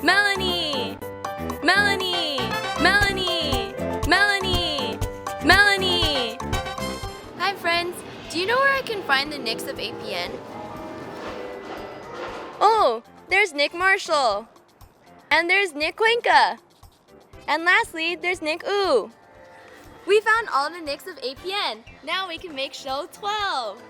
Melanie! Melanie! Melanie! Melanie! Melanie! Hi friends, do you know where I can find the Nicks of APN? Oh, there's Nick Marshall. And there's Nick Cuenca. And lastly, there's Nick Ooh. We found all the Nicks of APN. Now we can make show 12.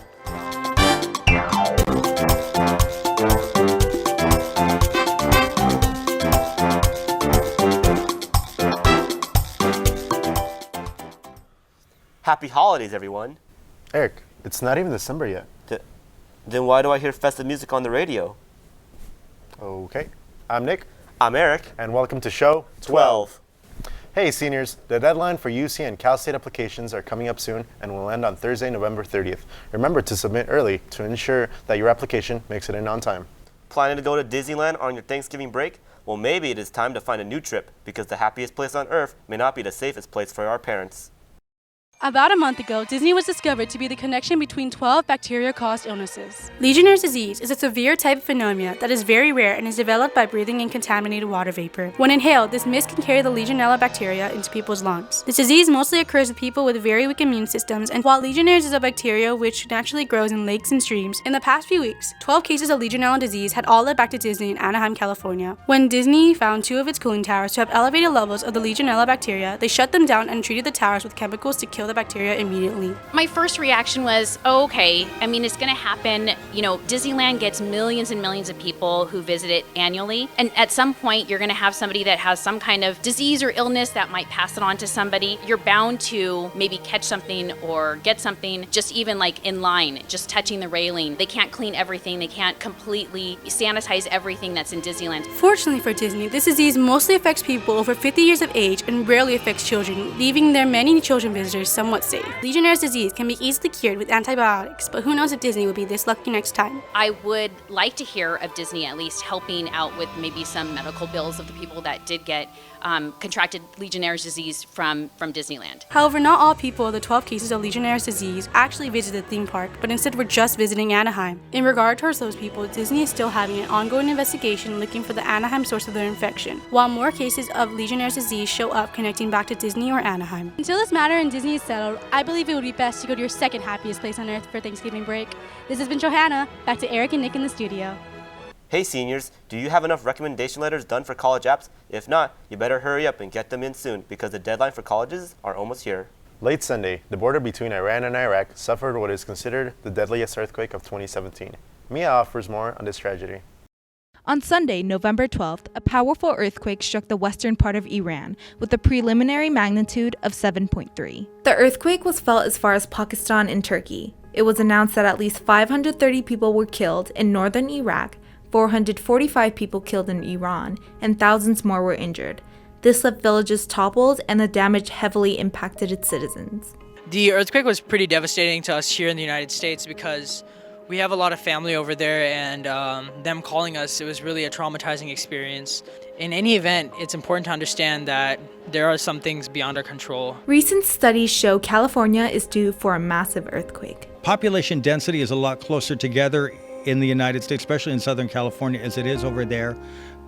Happy holidays, everyone. Eric, it's not even December yet. Then why do I hear festive music on the radio? Okay, I'm Nick. I'm Eric. And welcome to Show 12. Hey seniors, the deadline for UC and Cal State applications are coming up soon and will end on Thursday, November 30th. Remember to submit early to ensure that your application makes it in on time. Planning to go to Disneyland on your Thanksgiving break? Well, maybe it is time to find a new trip because the happiest place on earth may not be the safest place for our parents. About a month ago, Disney was discovered to be the connection between 12 bacteria-caused illnesses. Legionnaire's disease is a severe type of pneumonia that is very rare and is developed by breathing in contaminated water vapor. When inhaled, this mist can carry the Legionella bacteria into people's lungs. This disease mostly occurs with people with very weak immune systems, and while Legionnaire's is a bacteria which naturally grows in lakes and streams, in the past few weeks, 12 cases of Legionella disease had all led back to Disney in Anaheim, California. When Disney found 2 of its cooling towers to have elevated levels of the Legionella bacteria, they shut them down and treated the towers with chemicals to kill the bacteria immediately. My first reaction was, oh, okay, I mean, it's going to happen. You know, Disneyland gets millions and millions of people who visit it annually. And at some point, you're going to have somebody that has some kind of disease or illness that might pass it on to somebody. You're bound to maybe catch something or get something just even like in line, just touching the railing. They can't clean everything. They can't completely sanitize everything that's in Disneyland. Fortunately for Disney, this disease mostly affects people over 50 years of age and rarely affects children, leaving their many children visitors somewhat safe. Legionnaire's disease can be easily cured with antibiotics, but who knows if Disney will be this lucky next time. I would like to hear of Disney at least helping out with maybe some medical bills of the people that did get contracted Legionnaire's disease from Disneyland. However, not all people with the 12 cases of Legionnaire's disease actually visited the theme park, but instead were just visiting Anaheim. In regard towards those people, Disney is still having an ongoing investigation looking for the Anaheim source of their infection, while more cases of Legionnaire's disease show up connecting back to Disney or Anaheim. Until this matter in Disney is settled, I believe it would be best to go to your second happiest place on earth for Thanksgiving break. This has been Johanna, back to Eric and Nick in the studio. Hey seniors, do you have enough recommendation letters done for college apps? If not, you better hurry up and get them in soon because the deadline for colleges are almost here. Late Sunday, the border between Iran and Iraq suffered what is considered the deadliest earthquake of 2017. Mia offers more on this tragedy. On Sunday, November 12th, a powerful earthquake struck the western part of Iran with a preliminary magnitude of 7.3. The earthquake was felt as far as Pakistan and Turkey. It was announced that at least 530 people were killed in northern Iraq, 445 people killed in Iran, and thousands more were injured. This left villages toppled and the damage heavily impacted its citizens. The earthquake was pretty devastating to us here in the United States because we have a lot of family over there, and them calling us, it was really a traumatizing experience. In any event, it's important to understand that there are some things beyond our control. Recent studies show California is due for a massive earthquake. Population density is a lot closer together in the United States, especially in Southern California, as it is over there.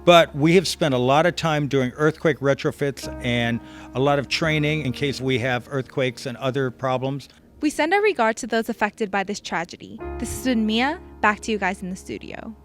But we have spent a lot of time doing earthquake retrofits and a lot of training in case we have earthquakes and other problems. We send our regard to those affected by this tragedy. This has been Mia, back to you guys in the studio.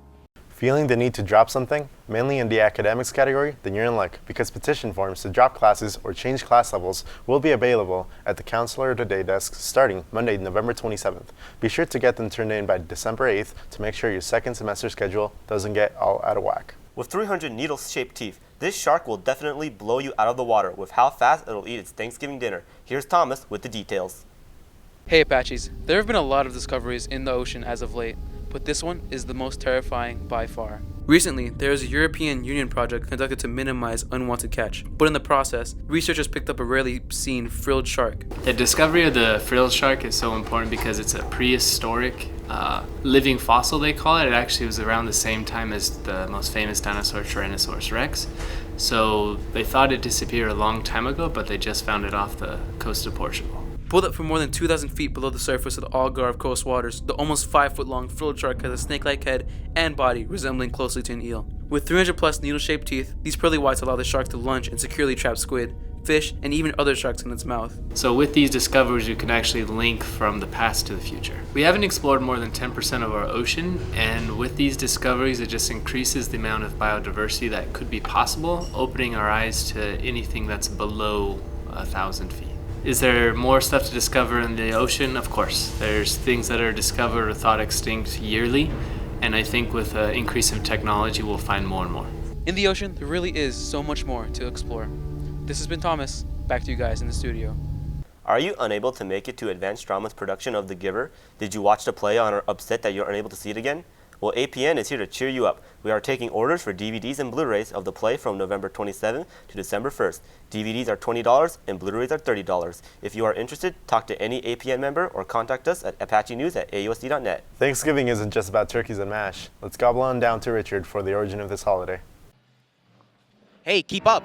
Feeling the need to drop something? Mainly in the academics category, then you're in luck because petition forms to drop classes or change class levels will be available at the Counselor of the Day desk starting Monday, November 27th. Be sure to get them turned in by December 8th to make sure your second semester schedule doesn't get all out of whack. With 300 needle-shaped teeth, this shark will definitely blow you out of the water with how fast it'll eat its Thanksgiving dinner. Here's Thomas with the details. Hey Apaches, there have been a lot of discoveries in the ocean as of late, but this one is the most terrifying by far. Recently, there was a European Union project conducted to minimize unwanted catch, but in the process, researchers picked up a rarely seen frilled shark. The discovery of the frilled shark is so important because it's a prehistoric living fossil, they call it. It actually was around the same time as the most famous dinosaur, Tyrannosaurus rex. So they thought it disappeared a long time ago, but they just found it off the coast of Portugal. Pulled up from more than 2,000 feet below the surface of the Algarve coast waters, the almost 5-foot-long frilled shark has a snake-like head and body resembling closely to an eel. With 300 plus needle-shaped teeth, these pearly whites allow the shark to lunge and securely trap squid, fish, and even other sharks in its mouth. So with these discoveries, you can actually link from the past to the future. We haven't explored more than 10% of our ocean, and with these discoveries, it just increases the amount of biodiversity that could be possible, opening our eyes to anything that's below 1,000 feet. Is there more stuff to discover in the ocean? Of course. There's things that are discovered or thought extinct yearly, and I think with the increase of technology, we'll find more and more. In the ocean, there really is so much more to explore. This has been Thomas. Back to you guys in the studio. Are you unable to make it to Advanced Drama's production of The Giver? Did you watch the play and are upset that you're unable to see it again? Well, APN is here to cheer you up. We are taking orders for DVDs and Blu-rays of the play from November 27th to December 1st. DVDs are $20 and Blu-rays are $30. If you are interested, talk to any APN member or contact us at apachenews@aosd.net. Thanksgiving isn't just about turkeys and mash. Let's gobble on down to Richard for the origin of this holiday. Hey, keep up!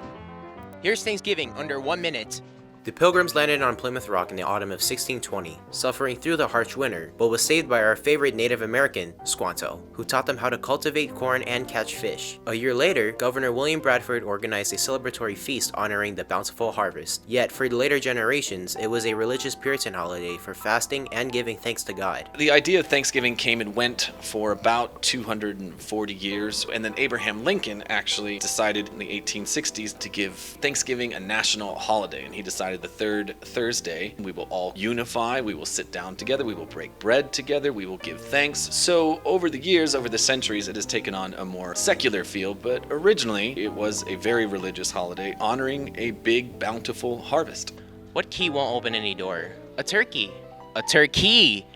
Here's Thanksgiving under 1 minute. The Pilgrims landed on Plymouth Rock in the autumn of 1620, suffering through the harsh winter, but was saved by our favorite Native American, Squanto, who taught them how to cultivate corn and catch fish. A year later, Governor William Bradford organized a celebratory feast honoring the bountiful harvest. Yet, for later generations, it was a religious Puritan holiday for fasting and giving thanks to God. The idea of Thanksgiving came and went for about 240 years, and then Abraham Lincoln actually decided in the 1860s to give Thanksgiving a national holiday, and he decided the third Thursday we will all unify, we will sit down together, we will break bread together, we will give thanks. So over the years, over the centuries, it has taken on a more secular feel, but originally it was a very religious holiday honoring a big bountiful harvest. What key won't open any door? A turkey. A turkey!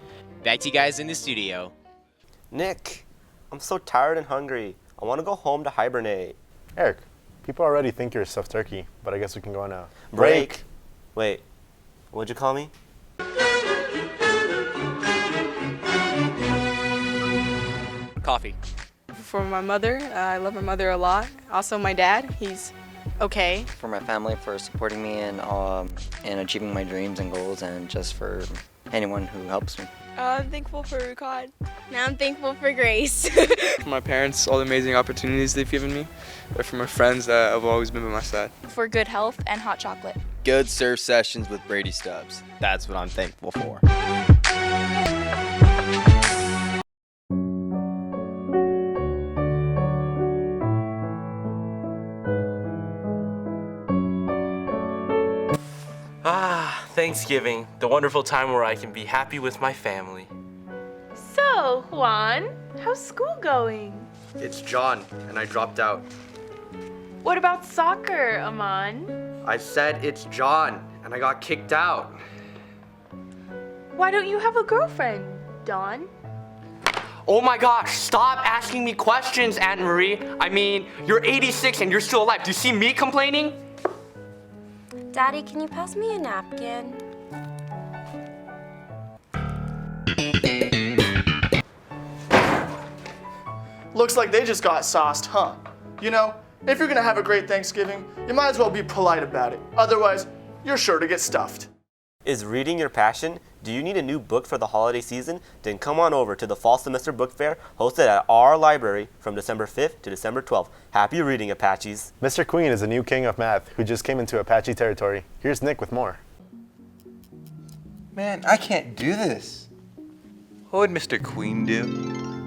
Back to you guys in the studio. Nick, I'm so tired and hungry. I want to go home to hibernate. Eric, people already think you're a stuffed turkey, but I guess we can go now. Break. Wait, what'd you call me? Coffee. For my mother, I love my mother a lot. Also my dad, he's okay. For my family, for supporting me in achieving my dreams and goals, and just for anyone who helps me. I'm thankful for God. Now I'm thankful for Grace. For my parents, all the amazing opportunities they've given me. Or for my friends that have always been by my side. For good health and hot chocolate. Good surf sessions with Brady Stubbs. That's what I'm thankful for. Thanksgiving, the wonderful time where I can be happy with my family. So, Juan, how's school going? It's John, and I dropped out. What about soccer, Aman? I said it's John, and I got kicked out. Why don't you have a girlfriend, Dawn? Oh my gosh, stop asking me questions, Aunt Marie. I mean, you're 86 and you're still alive. Do you see me complaining? Daddy, can you pass me a napkin? Looks like they just got sauced, huh? You know, if you're gonna have a great Thanksgiving, you might as well be polite about it. Otherwise, you're sure to get stuffed. Is reading your passion? Do you need a new book for the holiday season? Then come on over to the Fall Semester Book Fair hosted at our library from December 5th to December 12th. Happy reading, Apaches. Mr. Queen is a new king of math who just came into Apache territory. Here's Nick with more. Man, I can't do this. What would Mr. Queen do?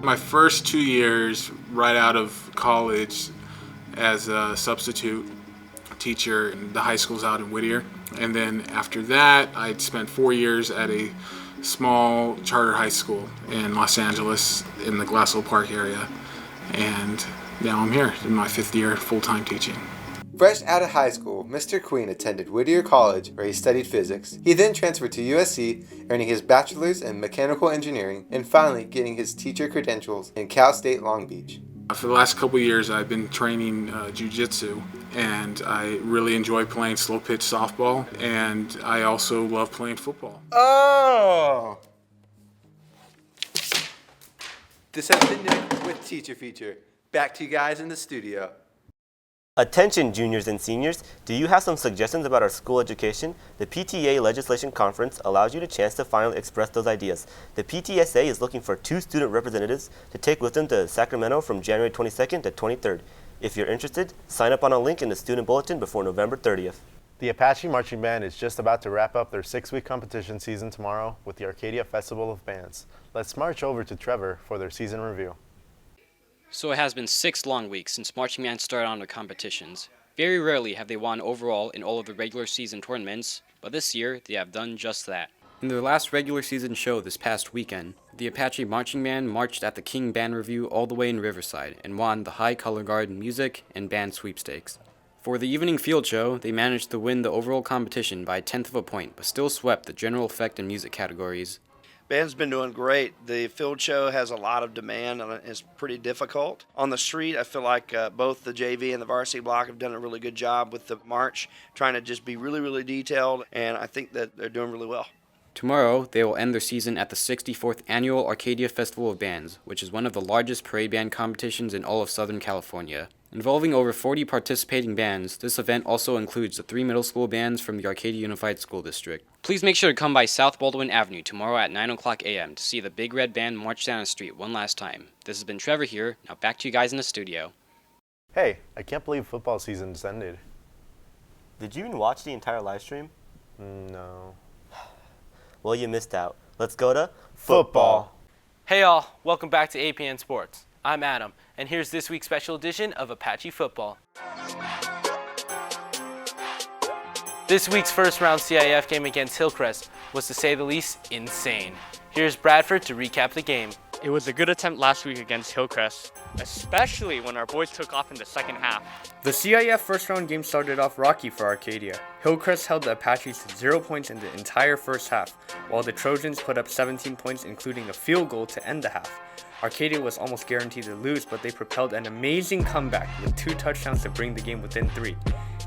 My first 2 years right out of college as a substitute teacher in the high schools out in Whittier. And then after that, I'd spent 4 years at a small charter high school in Los Angeles in the Glassell Park area. And now I'm here in my 5th year full-time teaching. Fresh out of high school, Mr. Queen attended Whittier College, where he studied physics. He then transferred to USC, earning his bachelor's in mechanical engineering, and finally getting his teacher credentials in Cal State Long Beach. For the last couple of years, I've been training jiu-jitsu, and I really enjoy playing slow pitch softball, and I also love playing football. Oh! This has been Nick with Teacher Feature. Back to you guys in the studio. Attention juniors and seniors, do you have some suggestions about our school education? The PTA Legislation Conference allows you the chance to finally express those ideas. The PTSA is looking for 2 student representatives to take with them to Sacramento from January 22nd to 23rd. If you're interested, sign up on a link in the student bulletin before November 30th. The Apache Marching Band is just about to wrap up their 6-week competition season tomorrow with the Arcadia Festival of Bands. Let's march over to Trevor for their season review. So it has been 6 long weeks since marching bands started on their competitions. Very rarely have they won overall in all of the regular season tournaments, but this year they have done just that. In their last regular season show this past weekend, the Apache Marching Band marched at the King Band Review all the way in Riverside and won the High Color Guard Music and Band Sweepstakes. For the evening field show, they managed to win the overall competition by 1/10 of a point, but still swept the general effect and music categories. Band's been doing great. The field show has a lot of demand and it's pretty difficult. On the street, I feel like both the JV and the varsity block have done a really good job with the march, trying to just be really, really detailed, and I think that they're doing really well. Tomorrow, they will end their season at the 64th Annual Arcadia Festival of Bands, which is one of the largest parade band competitions in all of Southern California. Involving over 40 participating bands, this event also includes the 3 middle school bands from the Arcadia Unified School District. Please make sure to come by South Baldwin Avenue tomorrow at 9 o'clock a.m. to see the Big Red Band march down the street one last time. This has been Trevor here. Now back to you guys in the studio. Hey, I can't believe football season just ended. Did you even watch the entire live stream? No. Well, you missed out. Let's go to football. Hey all, welcome back to APN Sports. I'm Adam, and here's this week's special edition of Apache Football. This week's first round CIF game against Hillcrest was, to say the least, insane. Here's Bradford to recap the game. It was a good attempt last week against Hillcrest, especially when our boys took off in the second half. The CIF first round game started off rocky for Arcadia. Hillcrest held the Apaches to 0 points in the entire first half, while the Trojans put up 17 points including a field goal to end the half. Arcadia was almost guaranteed to lose, but they propelled an amazing comeback with 2 touchdowns to bring the game within 3.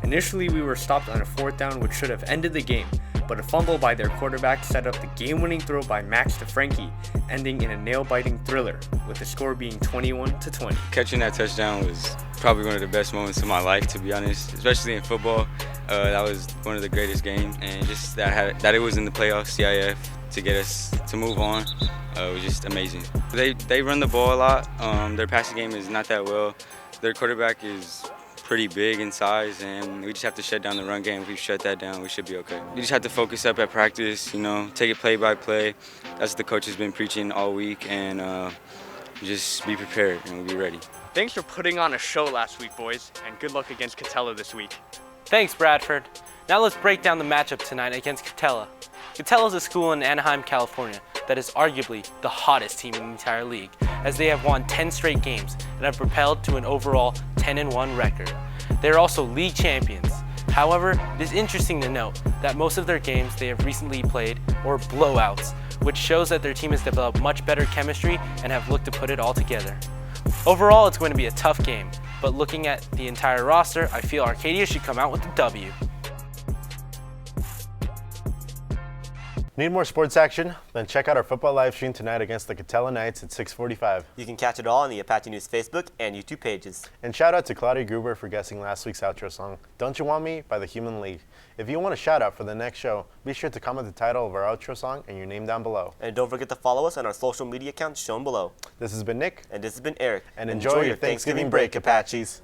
Initially, we were stopped on a 4th down, which should have ended the game, but a fumble by their quarterback set up the game-winning throw by Max to Frankie, ending in a nail-biting thriller, with the score being 21-20. Catching that touchdown was probably one of the best moments of my life, to be honest, especially in football. That was one of the greatest games, and just that it was in the playoffs, CIF, to get us to move on. It was just amazing. They run the ball a lot. Their passing game is not that well. Their quarterback is pretty big in size, and we just have to shut down the run game. If we shut that down, we should be okay. We just have to focus up at practice, take it play by play. That's what the coach has been preaching all week, and just be prepared and we'll be ready. Thanks for putting on a show last week, boys, and good luck against Catella this week. Thanks, Bradford. Now let's break down the matchup tonight against Catella. Catella is a school in Anaheim, California that is arguably the hottest team in the entire league, as they have won 10 straight games and have propelled to an overall 10-1 record. They are also league champions. However, it is interesting to note that most of their games they have recently played were blowouts, which shows that their team has developed much better chemistry and have looked to put it all together. Overall, it's going to be a tough game, but looking at the entire roster, I feel Arcadia should come out with the W. Need more sports action? Then check out our football live stream tonight against the Catella Knights at 6:45. You can catch it all on the Apache News Facebook and YouTube pages. And shout out to Claudia Gruber for guessing last week's outro song, Don't You Want Me by the Human League. If you want a shout out for the next show, be sure to comment the title of our outro song and your name down below. And don't forget to follow us on our social media accounts shown below. This has been Nick. And this has been Eric. And enjoy your Thanksgiving break, Apaches.